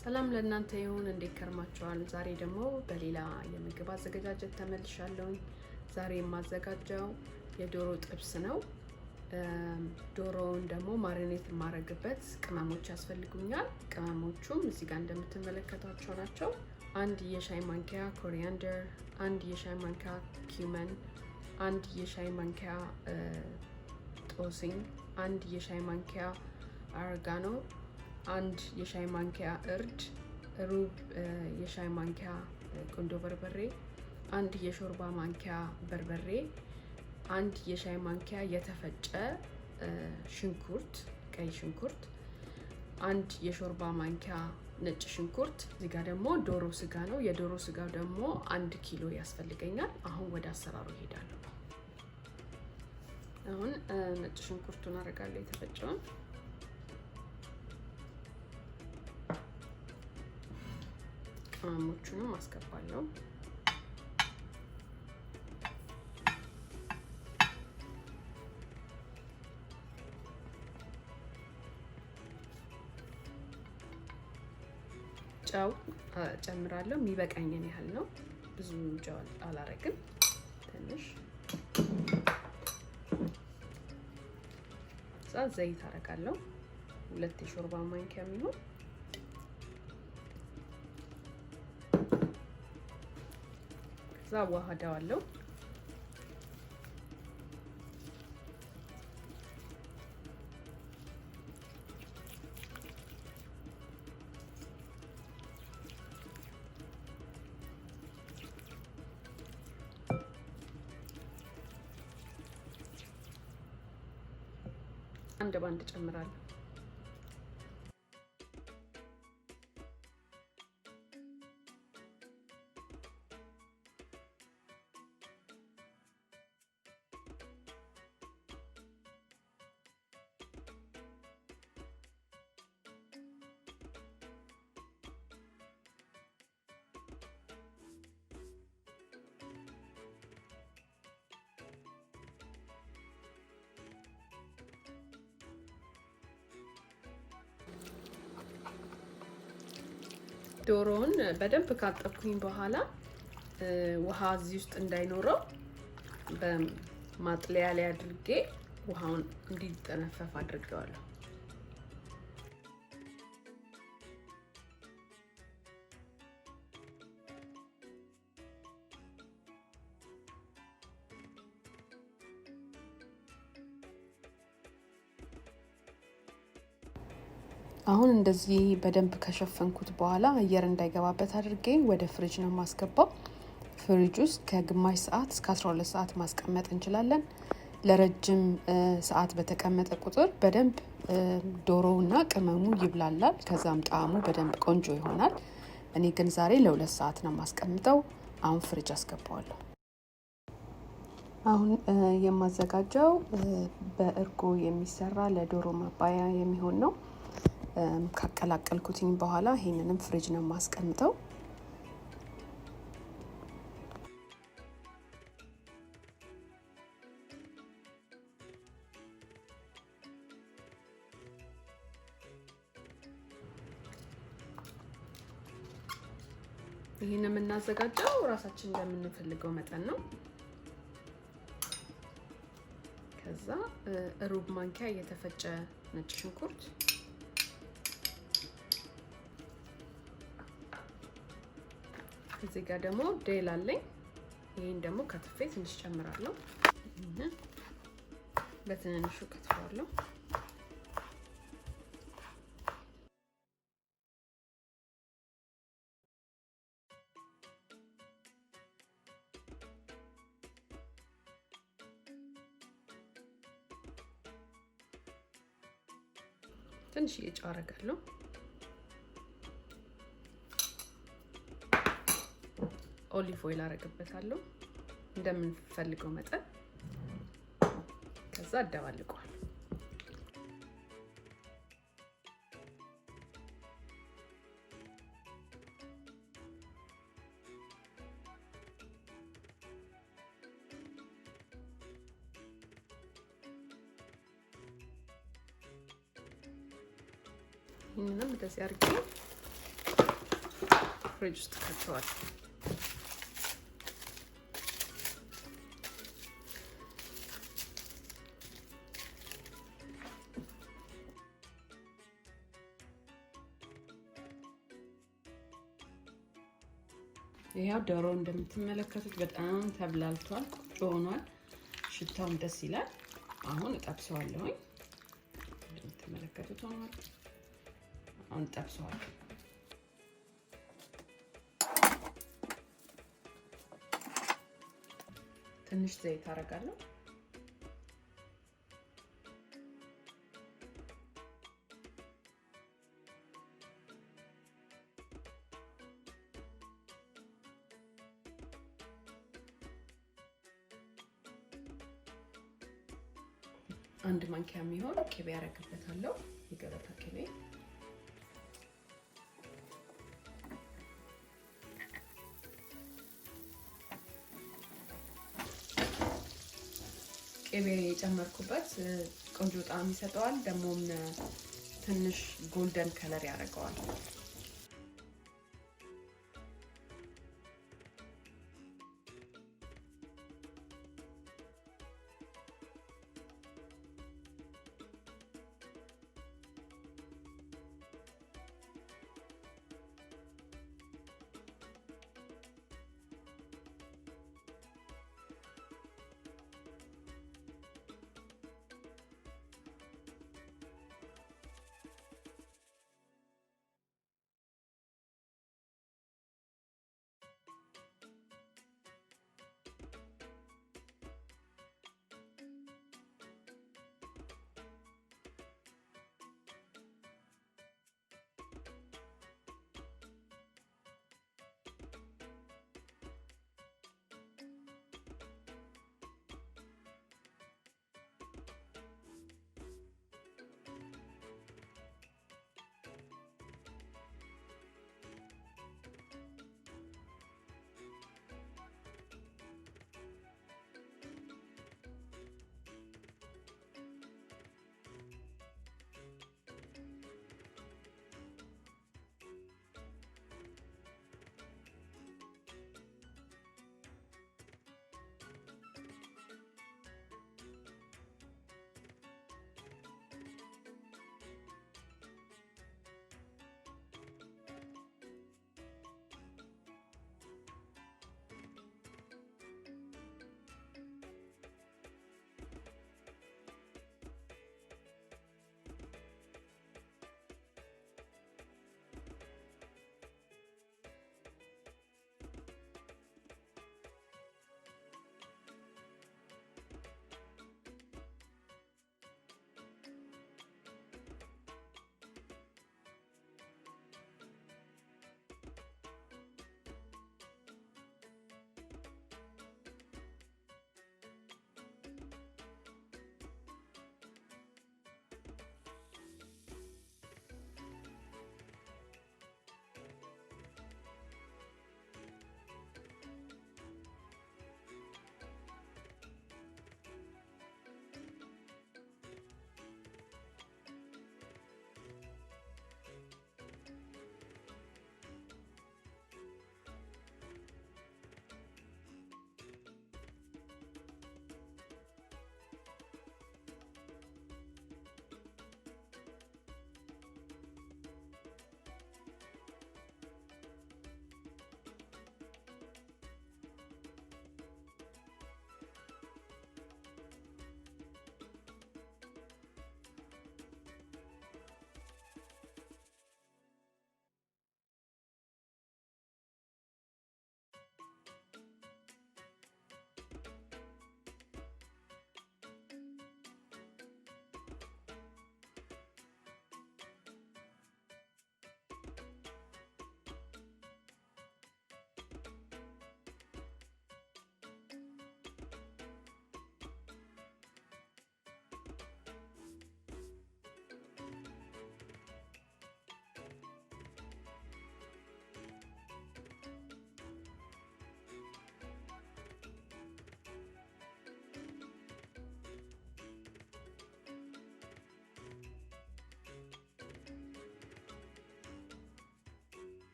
ሰላም ለእናንተ ይሁን እንዴት ከርማችኋል? ዛሬ ደግሞ በሌላ የምግብ አዘገጃጀት ተመልሻለሁ። ዛሬ የማዘጋጀው የዶሮ ጥብስ ነው። ዶሮውን ደግሞ ማሪኔት ማረግበት ቅመሞች ያስፈልጉኛል። ቅመሞቹም እዚህ ጋር እንደምትመለከቷቸው ናቸው። አንድ የሻይ ማንኪያ ኮሪያንደር፣ አንድ የሻይ ማንኪያ ኪመን፣ አንድ የሻይ ማንኪያ ጦስኝ፣ አንድ የሻይ ማንኪያ አርጋኖ፣ አንድ የሻይ ማንኪያ እርድ፣ ሩብ የሻይ ማንኪያ ቁንዶ በርበሬ፣ አንድ የሾርባ ማንኪያ በርበሬ፣ አንድ የሻይ ማንኪያ የተፈጨ ሽንኩርት ቀይ ሽንኩርት፣ አንድ የሾርባ ማንኪያ ነጭ ሽንኩርት። እዚህ ጋር ደግሞ ዶሮ ስጋ ነው። የዶሮ ስጋው ደግሞ 1 ኪሎ ያስፈልገኛል። አሁን ወደ አሰራሩ እሄዳለሁ። አሁን ነጭ ሽንኩርቱን አደርጋለሁ የተፈጨውን። ቅመሞቹንም አስገባለሁ። ጨው ጨምራለሁ። የሚበቃኝን ያህል ነው። ብዙ ጨው አላረግም፣ ትንሽ። ዘይት አረጋለሁ 2 የሾርባ ማንኪያ የሚሆን። ከዛ አዋህደዋለሁ። አንድ ባንድ ጨምራለሁ። ዶሮውን በደንብ ካጠብኩኝ በኋላ ውሃ እዚህ ውስጥ እንዳይኖረው በማጥለያ ላይ አድርጌ ውሃውን እንዲጠነፈፍ አድርጌዋለሁ። አሁን እንደዚህ በደንብ ከሸፈንኩት በኋላ አየር እንዳይገባበት አድርጌ ወደ ፍሪጅ ነው ማስገባው። ፍሪጅ ውስጥ ከግማሽ ሰዓት እስከ 12 ሰዓት ማስቀመጥ እንችላለን። ለረጅም ሰዓት በተቀመጠ ቁጥር በደንብ ዶሮውና ቅመሙ ይብላላል። ከዛም ጣዕሙ በደንብ ቆንጆ ይሆናል። እኔ ግን ዛሬ ለ2 ሰዓት ነው ማስቀምጠው። አሁን ፍሪጅ አስገባዋለሁ። አሁን የማዘጋጀው በእርጎ የሚሰራ ለዶሮ ማባያ የሚሆን ነው። ካቀላቀልኩትኝ በኋላ ይሄንንም ፍሪጅ ነው ማስቀምጠው። ይሄን የምናዘጋጀው ራሳችን እንደምንፈልገው መጠን ነው። ከዛ ሩብ ማንኪያ የተፈጨ ነጭ ሽንኩርት፣ እዚህ ጋር ደግሞ ዴል አለኝ። ይሄን ደግሞ ከትፌ ትንሽ ጨምራለሁ። በትንንሹ ከትፈዋለሁ። ትንሽ ጨው አደርጋለሁ። ኦሊቭ ኦይል አረግበታለሁ እንደምንፈልገው መጠን። ከዛ አደባልቀዋለሁ። ይሄንን እንደዚህ አድርጌ ፍሪጅ ውስጥ ከተዋል። ይሄው ዶሮ እንደምትመለከቱት በጣም ተብላልቷል፣ ቆንጆ ሆኗል። ሽታውም ደስ ይላል። አሁን እጠብሰዋለሁ። እንደምትመለከቱት ሆኗል። አሁን እጠብሰዋለሁ። ትንሽ ዘይት አደርጋለሁ። አንድ ማንኪያ የሚሆን ቅቤ ያደርግበታለሁ። የገበታ ቅቤ ቅቤ የጨመርኩበት ቆንጆ ጣዕም ይሰጠዋል። ደግሞም ትንሽ ጎልደን ከለር ያደርገዋል።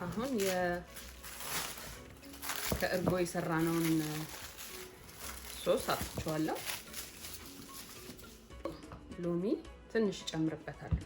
አሁን ከእርጎ የሰራነውን ሶስ አጥቼዋለሁ። ሎሚ ትንሽ ጨምርበታለሁ።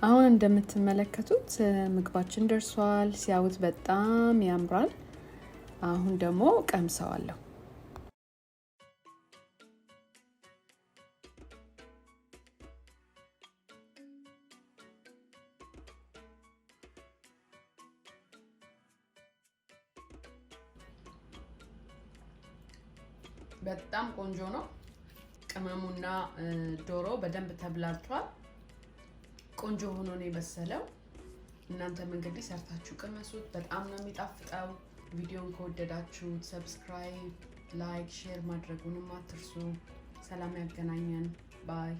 አሁን እንደምትመለከቱት ምግባችን ደርሷል። ሲያዩት በጣም ያምራል። አሁን ደግሞ ቀምሰዋለሁ። በጣም ቆንጆ ነው። ቅመሙና ዶሮ በደንብ ተብላልቷል። ቆንጆ ሆኖ ነው የበሰለው። እናንተም እንግዲህ ሰርታችሁ ቅመሱት። በጣም ነው የሚጣፍጠው። ቪዲዮን ከወደዳችሁት ሰብስክራይብ፣ ላይክ፣ ሼር ማድረጉንም አትርሱ። ሰላም ያገናኘን። ባይ